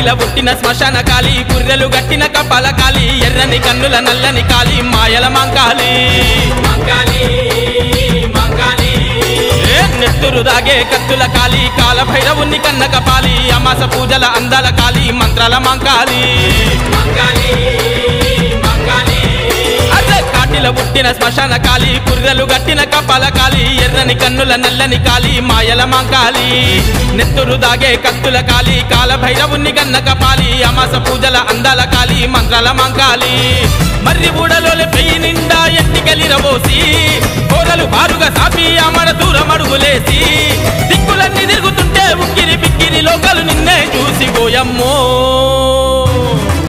కాటిల పుట్టిన శ్మశాన కాలి పుర్రెలు గట్టిన కపాల కాలి ఎర్రని కన్నుల నల్లని కాలి మాయల మంకాలి నెత్తురు దాగే కత్తుల కాలి కాల భైరవుని కన్న కపాలి అమాస పూజల అందాల కాలి మంత్రాల మంకాలి కాటిల పుట్టిన శ్మశాన కాలి పుర్రెలు గట్టిన కపాల కాలి ఎర్రని కన్నుల నల్లని కాలి మాయల మంకాలి నెత్తురు దాగే కత్తుల కాలి కాల భైరవుని కన్న కపాలి అమాస పూజల అందాల కాలి మంత్రాల మంకాలి మర్రి బూడలోని పెయ్యి నిండా ఎట్టికెలిరబోసి కోరలు బారుగా సాపి అమర దూరం అడుగులేసి దిక్కులన్నీ తిరుగుతుంటే ఉక్కిరి బిక్కిరి లోకలు నిన్నే చూసి పోయమ్మో